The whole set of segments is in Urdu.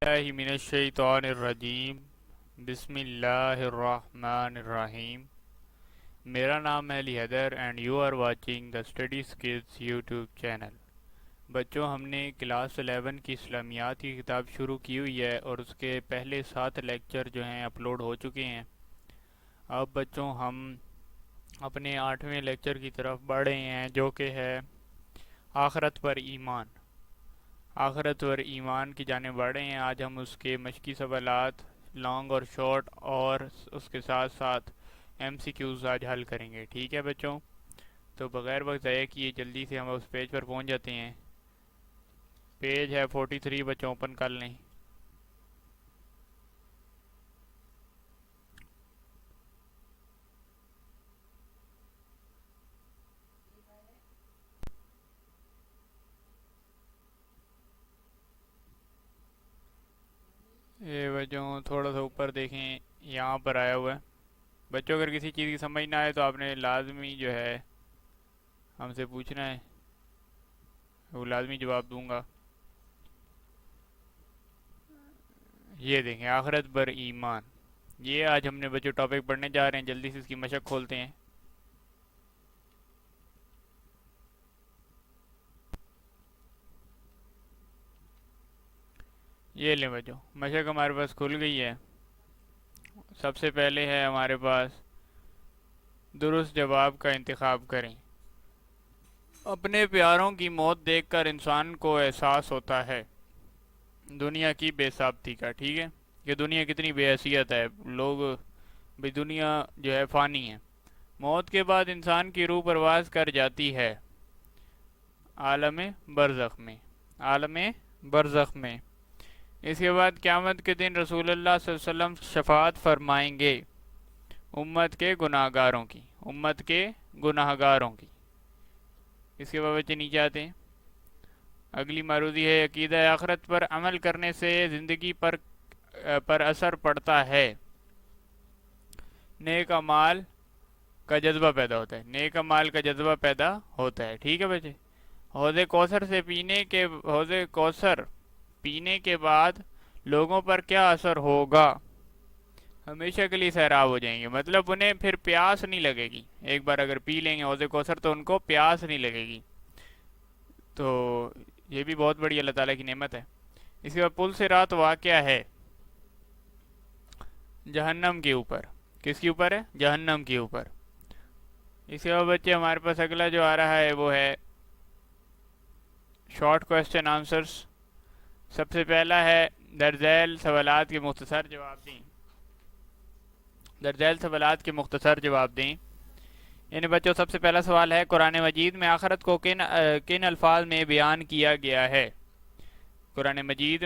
باللہ من الشیطان الرجیم بسم اللہ الرحمن الرحیم. میرا نام ہے Ali Haider and you are watching the Study Skills YouTube channel. بچوں، ہم نے کلاس 11 کی اسلامیات کی کتاب شروع کی ہوئی ہے اور اس کے پہلے 7 لیکچر جو ہیں اپلوڈ ہو چکے ہیں. اب بچوں ہم اپنے 8ویں لیکچر کی طرف بڑھ رہے ہیں جو کہ ہے آخرت پر ایمان. آخرت اور ایمان کی جانب بڑھ رہے ہیں. آج ہم اس کے مشقی سوالات لانگ اور شارٹ اور اس کے ساتھ ساتھ ایم سی کیوز آج حل کریں گے. ٹھیک ہے بچوں، تو بغیر وقت ضائع کیے جلدی سے ہم اس پیج پر پہنچ جاتے ہیں. پیج ہے 43. بچوں اوپن کر لیں. یہ بچوں تھوڑا سا اوپر دیکھیں، یہاں پر آیا ہوا ہے. بچوں اگر کسی چیز کی سمجھ نہ آئے تو آپ نے لازمی جو ہے ہم سے پوچھنا ہے، وہ لازمی جواب دوں گا. یہ دیکھیں آخرت پر ایمان، یہ آج ہم نے بچوں ٹاپک پڑھنے جا رہے ہیں. جلدی سے اس کی مشق کھولتے ہیں. یہ لیں بچوں، مشق ہمارے پاس کھل گئی ہے. سب سے پہلے ہے ہمارے پاس درست جواب کا انتخاب کریں. اپنے پیاروں کی موت دیکھ کر انسان کو احساس ہوتا ہے دنیا کی بے ثابتی کا. ٹھیک ہے، کہ دنیا کتنی بے حیثیت ہے. لوگ بھی دنیا جو ہے فانی ہے. موت کے بعد انسان کی روح پرواز کر جاتی ہے عالم برزخ میں. عالم برزخ میں. اس کے بعد قیامت کے دن رسول اللہ صلی اللہ علیہ وسلم شفاعت فرمائیں گے امت کے گناہ گاروں کی. امت کے گناہ گاروں کی. اس کے بعد بچے نیچے آتے ہیں. اگلی معروضی ہے عقیدہ آخرت پر عمل کرنے سے زندگی پر اثر پڑتا ہے. نیک اعمال کا جذبہ پیدا ہوتا ہے. نیک اعمال کا جذبہ پیدا ہوتا ہے. ٹھیک ہے بچے. حوض کوثر پینے کے بعد لوگوں پر کیا اثر ہوگا؟ ہمیشہ کے لیے سیراب ہو جائیں گے. مطلب انہیں پھر پیاس نہیں لگے گی. ایک بار اگر پی لیں گے حوض کوثر تو ان کو پیاس نہیں لگے گی. تو یہ بھی بہت بڑی اللہ تعالیٰ کی نعمت ہے. اس کے بعد پل صراط واقع ہے جہنم کے اوپر. کس کے اوپر ہے؟ جہنم کے اوپر. اس کے بعد بچے ہمارے پاس اگلا جو آ رہا ہے وہ ہے شارٹ کویسچن آنسرز. سب سے پہلا ہے درذیل سوالات کے مختصر جواب دیں. درذیل سوالات کے مختصر جواب دیں. یعنی بچوں سب سے پہلا سوال ہے قرآن مجید میں آخرت کو کن الفاظ میں بیان کیا گیا ہے؟ قرآن مجید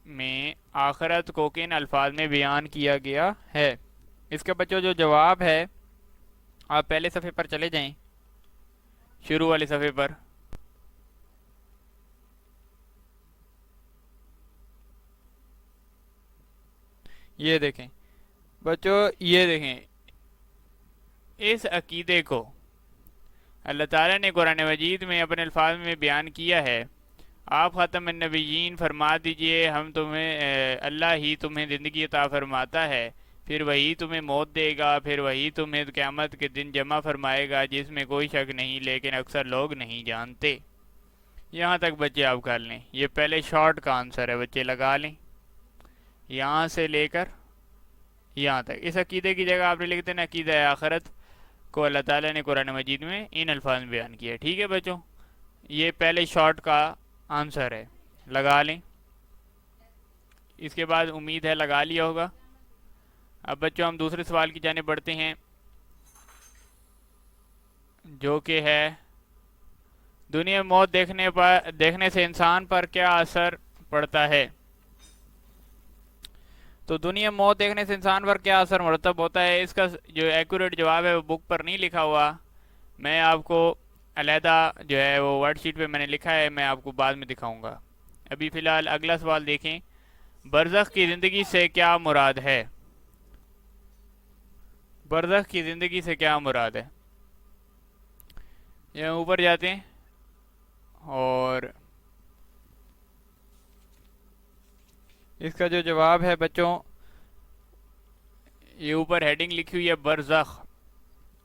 میں آخرت کو کن الفاظ میں بیان کیا گیا ہے؟ اس کا بچوں جو جواب ہے آپ پہلے صفحے پر چلے جائیں، شروع والے صفحے پر. یہ دیکھیں بچوں، یہ دیکھیں اس عقیدے کو اللہ تعالیٰ نے قرآن مجید میں اپنے الفاظ میں بیان کیا ہے. آپ خاتم النبیین فرما دیجئے ہم تمہیں اللہ ہی تمہیں زندگی عطا فرماتا ہے، پھر وہی تمہیں موت دے گا، پھر وہی تمہیں قیامت کے دن جمع فرمائے گا جس میں کوئی شک نہیں لیکن اکثر لوگ نہیں جانتے. یہاں تک بچے آپ کر لیں. یہ پہلے شارٹ کا آنسر ہے بچے، لگا لیں یہاں سے لے کر یہاں تک. اس عقیدے کی جگہ آپ نے لکھتے ہیں عقیدہ آخرت کو اللہ تعالیٰ نے قرآن مجید میں ان الفاظ میں بیان کیا ہے. ٹھیک ہے بچوں، یہ پہلے شارٹ کا آنسر ہے، لگا لیں. اس کے بعد امید ہے لگا لیا ہوگا. اب بچوں ہم دوسرے سوال کی جانب بڑھتے ہیں جو کہ ہے دنیا میں موت دیکھنے سے انسان پر کیا اثر پڑتا ہے؟ تو دنیا میں موت دیکھنے سے انسان پر کیا اثر مرتب ہوتا ہے؟ اس کا جو ایکوریٹ جواب ہے وہ بک پر نہیں لکھا ہوا. میں آپ کو علیحدہ جو ہے وہ ورڈ شیٹ پہ میں نے لکھا ہے، میں آپ کو بعد میں دکھاؤں گا. ابھی فی الحال اگلا سوال دیکھیں. برزخ کی زندگی سے کیا مراد ہے؟ برزخ کی زندگی سے کیا مراد ہے؟ یہ اوپر جاتے ہیں اور اس کا جو جواب ہے بچوں، یہ اوپر ہیڈنگ لکھی ہوئی ہے برزخ،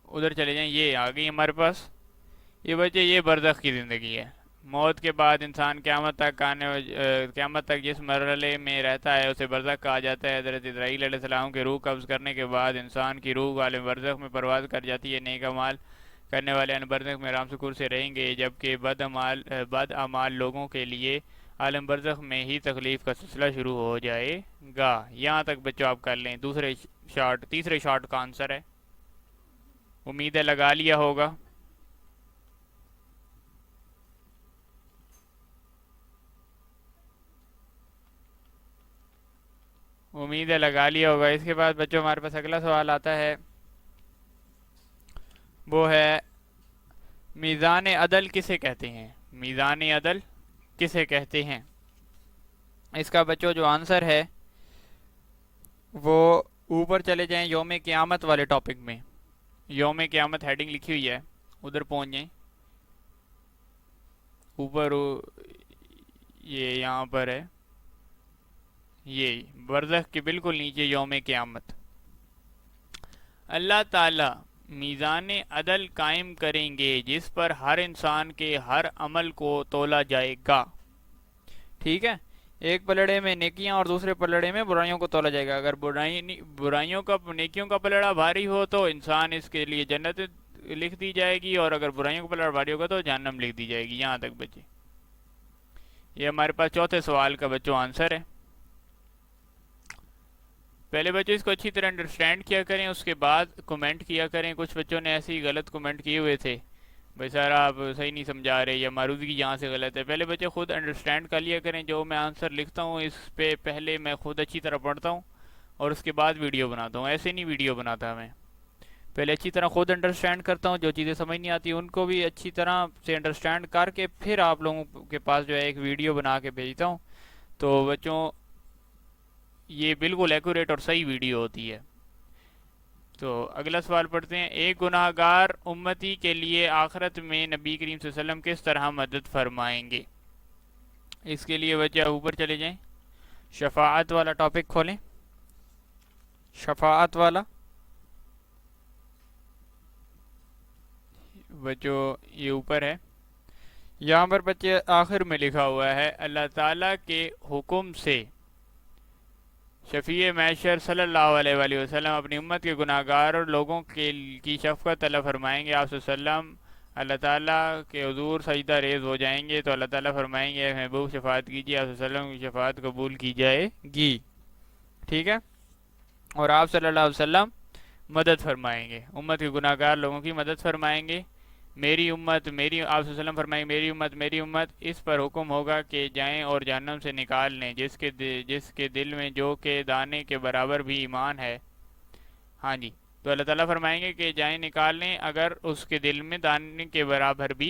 ادھر چلے جائیں، یہ آ گئی ہمارے پاس. یہ بچے یہ برزخ کی زندگی ہے. موت کے بعد انسان قیامت تک جس مرحلے میں رہتا ہے اسے برزخ کہا جاتا ہے. حضرت اسرائیل علیہ السلام کے روح قبض کرنے کے بعد انسان کی روح عالم برزخ میں پرواز کر جاتی ہے. نیک اعمال کرنے والے عالم برزخ میں آرام سکون سے رہیں گے، جبکہ بد اعمال لوگوں کے لیے عالم برزخ میں ہی تکلیف کا سلسلہ شروع ہو جائے گا. یہاں تک بچوں آپ کر لیں. تیسرے شارٹ کا آنسر ہے. امید ہے لگا لیا ہوگا. امید ہے لگا لیا ہوگا. اس کے بعد بچوں ہمارے پاس اگلا سوال آتا ہے، وہ ہے میزان عدل کسے کہتے ہیں؟ میزان عدل کسے کہتے ہیں؟ اس کا بچوں جو آنسر ہے وہ اوپر چلے جائیں یوم قیامت والے ٹاپک میں. یوم قیامت ہیڈنگ لکھی ہوئی ہے، ادھر پہنچ جائیں. اوپر یہ یہاں پر ہے، یہ برزخ کے بالکل نیچے یوم قیامت. اللہ تعالی میزان عدل قائم کریں گے جس پر ہر انسان کے ہر عمل کو تولا جائے گا. ٹھیک ہے، ایک پلڑے میں نیکیاں اور دوسرے پلڑے میں برائیوں کو تولا جائے گا. اگر نیکیوں کا پلڑا بھاری ہو تو انسان اس کے لیے جنت لکھ دی جائے گی، اور اگر برائیوں کا پلڑا بھاری ہوگا تو جہنم لکھ دی جائے گی. یہاں تک بچے، یہ ہمارے پاس چوتھے سوال کا بچوں آنسر ہے. پہلے بچوں اس کو اچھی طرح انڈرسٹینڈ کیا کریں، اس کے بعد کمنٹ کیا کریں. کچھ بچوں نے ایسے ہی غلط کمنٹ کیے ہوئے تھے، بھائی سر آپ صحیح نہیں سمجھا رہے یا معروضگی یہاں سے غلط ہے. پہلے بچے خود انڈرسٹینڈ کر لیا کریں. جو میں آنسر لکھتا ہوں اس پہ پہلے میں خود اچھی طرح پڑھتا ہوں اور اس کے بعد ویڈیو بناتا ہوں. ایسے نہیں ویڈیو بناتا میں، پہلے اچھی طرح خود انڈرسٹینڈ کرتا ہوں. جو چیزیں سمجھ نہیں آتی ان کو بھی اچھی طرح سے انڈرسٹینڈ کر کے پھر آپ لوگوں کے پاس جو ہے ایک ویڈیو بنا کے بھیجتا ہوں. تو بچوں یہ بالکل ایکوریٹ اور صحیح ویڈیو ہوتی ہے. تو اگلا سوال پڑھتے ہیں. ایک گناہ گار امتی کے لیے آخرت میں نبی کریم صلی اللہ علیہ وسلم کس طرح مدد فرمائیں گے؟ اس کے لیے بچہ اوپر چلے جائیں، شفاعت والا ٹاپک کھولیں. شفاعت والا بچوں یہ اوپر ہے. یہاں پر بچے آخر میں لکھا ہوا ہے اللہ تعالیٰ کے حکم سے شفیع محشر صلی اللہ علیہ وآلہ وسلم اپنی امت کے گناہ گار لوگوں کی شفقت طلب فرمائیں گے. آپ صلی اللہ علیہ وسلم اللہ تعالیٰ کے حضور سجدہ ریز ہو جائیں گے تو اللہ تعالیٰ فرمائیں گے محبوب شفاعت کیجیے. آپ صلی اللہ علیہ وسلم کی شفاعت قبول کی جائے گی. ٹھیک ہے، اور آپ صلی اللہ علیہ وسلم مدد فرمائیں گے، امت کے گناہ گار لوگوں کی مدد فرمائیں گے. میری امت میری، آپ صلی اللہ علیہ وسلم فرمائیں گے میری امت اس پر حکم ہوگا کہ جائیں اور جہنم سے نکال لیں جس کے دل میں جو کہ دانے کے برابر بھی ایمان ہے. ہاں جی، تو اللہ تعالیٰ فرمائیں گے کہ جائیں نکال لیں. اگر اس کے دل میں دانے کے برابر بھی،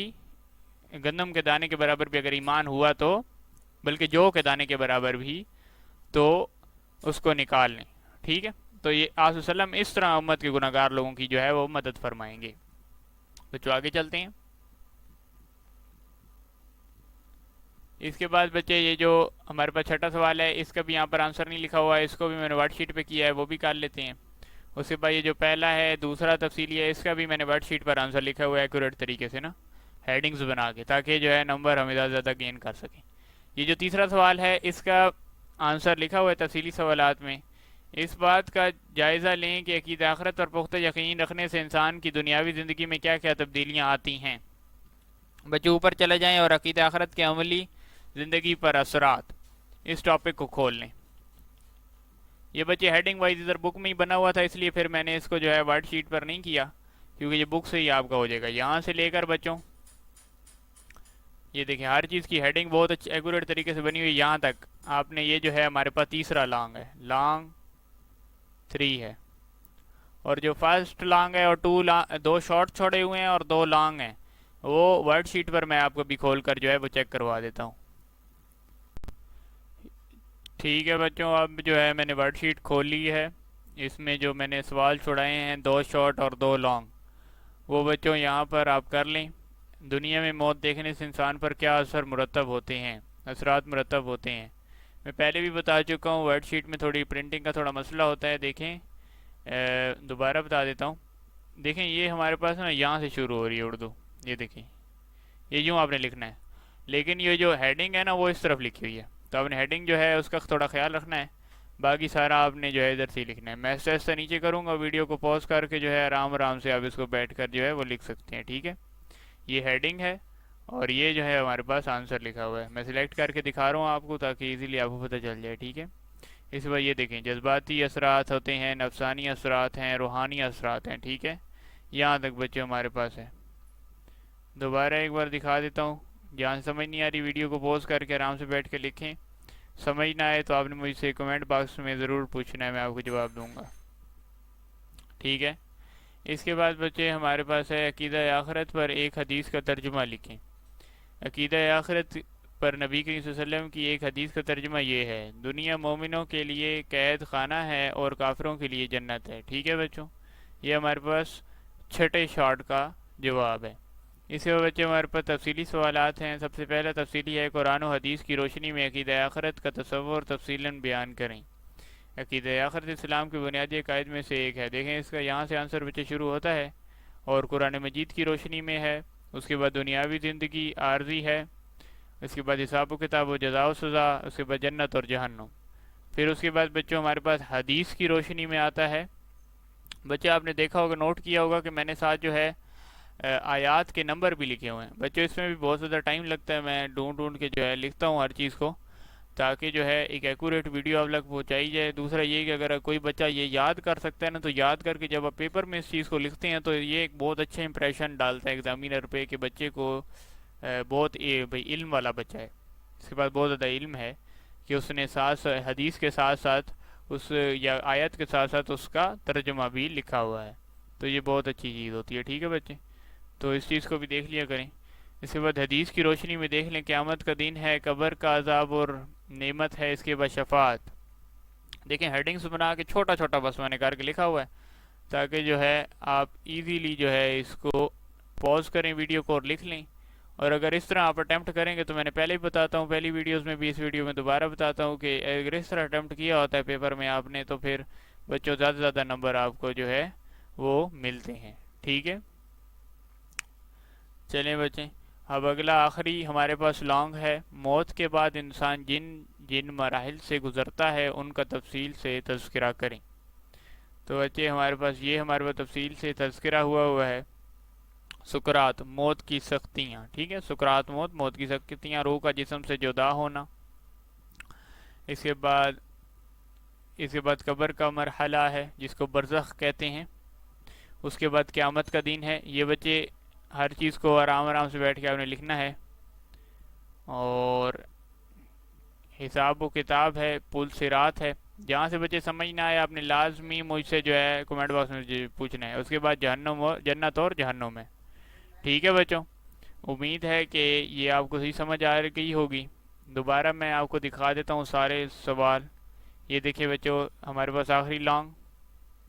گندم کے دانے کے برابر بھی اگر ایمان ہوا تو، بلکہ جو کے دانے کے برابر بھی، تو اس کو نکال لیں. ٹھیک ہے، تو یہ آپ صلی اللہ علیہ وسلم اس طرح امت کے گناہ گار لوگوں کی جو ہے وہ مدد فرمائیں گے. بچوں آگے چلتے ہیں. اس کے بعد بچے یہ جو ہمارے پاس چھٹا سوال ہے اس کا بھی یہاں پر آنسر نہیں لکھا ہوا ہے، اس کو بھی میں نے ورڈ شیٹ پہ کیا ہے، وہ بھی کر لیتے ہیں. اس کے بعد یہ جو پہلا ہے دوسرا تفصیلی ہے، اس کا بھی میں نے ورڈ شیٹ پر آنسر لکھا ہوا ہے ایکوریٹ طریقے سے نا، ہیڈنگز بنا کے، تاکہ جو ہے نمبر ہم زیادہ گین کر سکیں. یہ جو تیسرا سوال ہے اس کا آنسر لکھا ہوا ہے تفصیلی سوالات میں. اس بات کا جائزہ لیں کہ عقیدہ آخرت پر پختہ یقین رکھنے سے انسان کی دنیاوی زندگی میں کیا کیا تبدیلیاں آتی ہیں. بچے اوپر چلے جائیں اور عقیدہ آخرت کے عملی زندگی پر اثرات، اس ٹاپک کو کھول لیں. یہ بچے ہیڈنگ وائز ادھر بک میں ہی بنا ہوا تھا، اس لیے پھر میں نے اس کو جو ہے ورڈ شیٹ پر نہیں کیا، کیونکہ یہ بک سے ہی آپ کا ہو جائے گا. یہاں سے لے کر بچوں یہ دیکھیں ہر چیز کی ہیڈنگ بہت اچھی ایکوریٹ طریقے سے بنی ہوئی. یہاں تک آپ نے یہ جو ہے ہمارے پاس تیسرا لانگ ہے، لانگ 3 ہے، اور جو فرسٹ لانگ ہے اور 2 شارٹ چھوڑے ہوئے ہیں اور 2 لانگ ہیں، وہ ورڈ شیٹ پر میں آپ کو بھی کھول کر جو ہے وہ چیک کروا دیتا ہوں. ٹھیک ہے بچوں، اب جو ہے میں نے ورڈ شیٹ کھول لی ہے. اس میں جو میں نے سوال چھڑائے ہیں 2 شارٹ اور 2 لانگ، وہ بچوں یہاں پر آپ کر لیں. دنیا میں موت دیکھنے سے انسان پر کیا اثرات مرتب ہوتے ہیں. میں پہلے بھی بتا چکا ہوں، ورڈ شیٹ میں تھوڑی پرنٹنگ کا تھوڑا مسئلہ ہوتا ہے. دیکھیں دوبارہ بتا دیتا ہوں. دیکھیں یہ ہمارے پاس نا یہاں سے شروع ہو رہی ہے اردو. یہ دیکھیں یہ یوں آپ نے لکھنا ہے، لیکن یہ جو ہیڈنگ ہے نا وہ اس طرف لکھی ہوئی ہے، تو آپ نے ہیڈنگ جو ہے اس کا تھوڑا خیال رکھنا ہے. باقی سارا آپ نے جو ہے ادھر سے ہی لکھنا ہے. میں ایسا نیچے کروں گا، ویڈیو کو پوز کر کے جو ہے آرام آرام سے آپ اس کو بیٹھ کر جو ہے وہ لکھ سکتے ہیں. ٹھیک ہے، یہ ہیڈنگ ہے اور یہ جو ہے ہمارے پاس آنسر لکھا ہوا ہے. میں سلیکٹ کر کے دکھا رہا ہوں آپ کو تاکہ ایزیلی آپ کو پتہ چل جائے. ٹھیک ہے، اس بار یہ دیکھیں جذباتی اثرات ہوتے ہیں، نفسانی اثرات ہیں، روحانی اثرات ہیں. ٹھیک ہے، یہاں تک بچے ہمارے پاس ہے. دوبارہ ایک بار دکھا دیتا ہوں. جہاں سمجھ نہیں آ رہی ویڈیو کو پوز کر کے آرام سے بیٹھ کے لکھیں. سمجھ نہ آئے تو آپ نے مجھ سے کمنٹ باکس میں ضرور پوچھنا ہے، میں آپ کو جواب دوں گا. ٹھیک ہے، اس کے بعد بچے ہمارے پاس ہے عقیدہ آخرت پر ایک حدیث کا ترجمہ لکھیں. عقیدہ آخرت پر نبی کریم صلی اللہ علیہ وسلم کی ایک حدیث کا ترجمہ یہ ہے: دنیا مومنوں کے لیے قید خانہ ہے اور کافروں کے لیے جنت ہے. ٹھیک ہے بچوں، یہ ہمارے پاس چھٹے شارٹ کا جواب ہے. اس کے بچے ہمارے پاس تفصیلی سوالات ہیں. سب سے پہلا تفصیلی ہے: قرآن و حدیث کی روشنی میں عقیدہ آخرت کا تصور تفصیلاً بیان کریں. عقیدہ آخرت اسلام کے بنیادی عقائد میں سے ایک ہے. دیکھیں اس کا یہاں سے آنسر بچے شروع ہوتا ہے اور قرآن مجید کی روشنی میں ہے. اس کے بعد دنیاوی زندگی عارضی ہے. اس کے بعد حساب و کتاب و جزا و سزا. اس کے بعد جنت اور جہنم. پھر اس کے بعد بچوں ہمارے پاس حدیث کی روشنی میں آتا ہے. بچے آپ نے دیکھا ہوگا، نوٹ کیا ہوگا کہ میں نے ساتھ جو ہے آیات کے نمبر بھی لکھے ہوئے ہیں. بچوں اس میں بھی بہت زیادہ ٹائم لگتا ہے، میں ڈھونڈ کے جو ہے لکھتا ہوں ہر چیز کو تاکہ جو ہے ایک ایکوریٹ ویڈیو آپ لگ پہنچائی جائے. دوسرا یہ کہ اگر کوئی بچہ یہ یاد کر سکتا ہے نا تو یاد کر کے جب آپ پیپر میں اس چیز کو لکھتے ہیں تو یہ ایک بہت اچھا امپریشن ڈالتا ہے ایگزامینر پہ کہ بچے کو بہت بھائی علم والا بچہ ہے، اس کے پاس بہت زیادہ علم ہے کہ اس نے حدیث کے ساتھ ساتھ اس یا آیت کے ساتھ ساتھ اس کا ترجمہ بھی لکھا ہوا ہے. تو یہ بہت اچھی چیز ہوتی ہے. ٹھیک ہے بچے، تو اس چیز کو بھی دیکھ لیا کریں. اس کے بعد حدیث کی روشنی میں دیکھ لیں قیامت کا دن ہے، قبر کا عذاب اور نعمت ہے. اس کے بعد شفاعت. دیکھیں ہیڈنگز بنا کے چھوٹا چھوٹا بس میں نے کر کے لکھا ہوا ہے تاکہ جو ہے آپ ایزیلی جو ہے اس کو پوز کریں ویڈیو کو اور لکھ لیں. اور اگر اس طرح آپ اٹیمپٹ کریں گے تو میں نے پہلے ہی بتاتا ہوں پہلی ویڈیوز میں بھی، اس ویڈیو میں دوبارہ بتاتا ہوں کہ اگر اس طرح اٹیمپٹ کیا ہوتا ہے پیپر میں آپ نے تو پھر بچوں زیادہ سے زیادہ نمبر آپ کو جو ہے وہ ملتے ہیں. ٹھیک ہے، چلیں بچیں. اب اگلا آخری ہمارے پاس لانگ ہے: موت کے بعد انسان جن مراحل سے گزرتا ہے ان کا تفصیل سے تذکرہ کریں. تو بچے ہمارے پاس تفصیل سے تذکرہ ہوا ہے. سکرات، موت کی سختیاں. ٹھیک ہے، سکرات موت کی سختیاں، روح کا جسم سے جدا ہونا. اس کے بعد قبر کا مرحلہ ہے جس کو برزخ کہتے ہیں. اس کے بعد قیامت کا دن ہے. یہ بچے ہر چیز کو آرام سے بیٹھ کے آپ نے لکھنا ہے. اور حساب و کتاب ہے، پل صراط ہے. جہاں سے بچے سمجھ نہ آئے آپ نے لازمی مجھ سے جو ہے کمنٹ باکس میں پوچھنا ہے. اس کے بعد جنت اور جہنم ہے. ٹھیک ہے بچوں، امید ہے کہ یہ آپ کو صحیح سمجھ آ گئی ہوگی. دوبارہ میں آپ کو دکھا دیتا ہوں سارے سوال. یہ دیکھیں بچوں ہمارے پاس آخری لانگ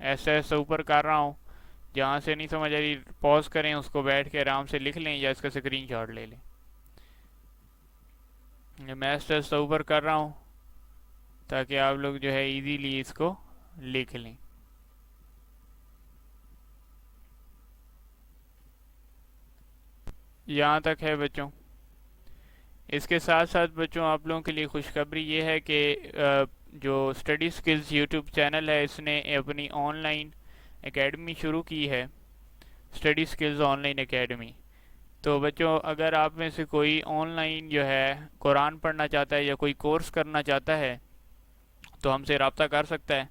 ایسا اوپر کر رہا ہوں. جہاں سے نہیں سمجھ آ رہی پوز کریں، اس کو بیٹھ کے آرام سے لکھ لیں یا اس کا اسکرین شاٹ لے لیں. میں ایسا اوپر کر رہا ہوں تاکہ آپ لوگ جو ہے ایزیلی اس کو لکھ لیں. یہاں تک ہے بچوں. اس کے ساتھ ساتھ بچوں آپ لوگوں کے لیے خوشخبری یہ ہے کہ جو اسٹڈی سکلز یوٹیوب چینل ہے اس نے اپنی آن لائن اکیڈمی شروع کی ہے، study skills on line academy. تو بچوں اگر آپ میں سے کوئی آن لائن جو ہے قرآن پڑھنا چاہتا ہے یا کوئی کورس کرنا چاہتا ہے تو ہم سے رابطہ کر سکتا ہے.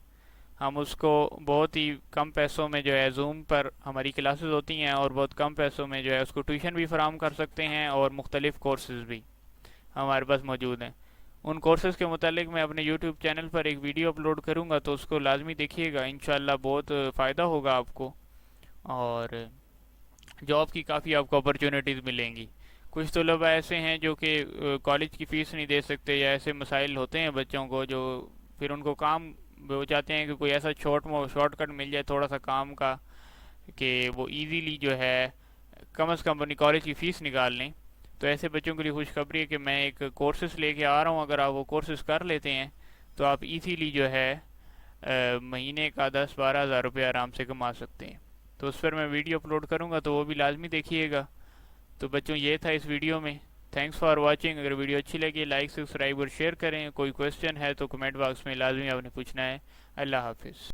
ہم اس کو بہت ہی کم پیسوں میں جو ہے زوم پر ہماری کلاسز ہوتی ہیں اور بہت کم پیسوں میں جو ہے اس کو ٹیوشن بھی فراہم کر سکتے ہیں اور مختلف کورسز بھی ہمارے پاس موجود ہیں. ان کورسز کے متعلق میں اپنے یوٹیوب چینل پر ایک ویڈیو اپلوڈ کروں گا تو اس کو لازمی دیکھیے گا. انشاءاللہ بہت فائدہ ہوگا آپ کو اور جاب کی کافی آپ کو اپرچونیٹیز ملیں گی. کچھ طلباء ایسے ہیں جو کہ کالج کی فیس نہیں دے سکتے یا ایسے مسائل ہوتے ہیں بچوں کو جو پھر ان کو کام وہ چاہتے ہیں کہ کوئی ایسا شارٹ کٹ مل جائے تھوڑا سا کام کا کہ وہ ایزیلی جو ہے کم از کم اپنی کالج کی فیس نکال لیں. تو ایسے بچوں کے لیے خوشخبری ہے کہ میں ایک کورسز لے کے آ رہا ہوں، اگر آپ وہ کورسز کر لیتے ہیں تو آپ ایزیلی جو ہے مہینے کا 10-12 ہزار روپے آرام سے کما سکتے ہیں۔ تو اس پر میں ویڈیو اپلوڈ کروں گا تو وہ بھی لازمی دیکھیے گا۔ تو بچوں یہ تھا اس ویڈیو میں، تھینکس فار واچنگ۔ اگر ویڈیو اچھی لگی لائک سبسکرائب اور شیئر کریں، کوئی کویسچن ہے تو کمنٹ باکس میں لازمی آپ نے پوچھنا ہے۔ اللہ حافظ۔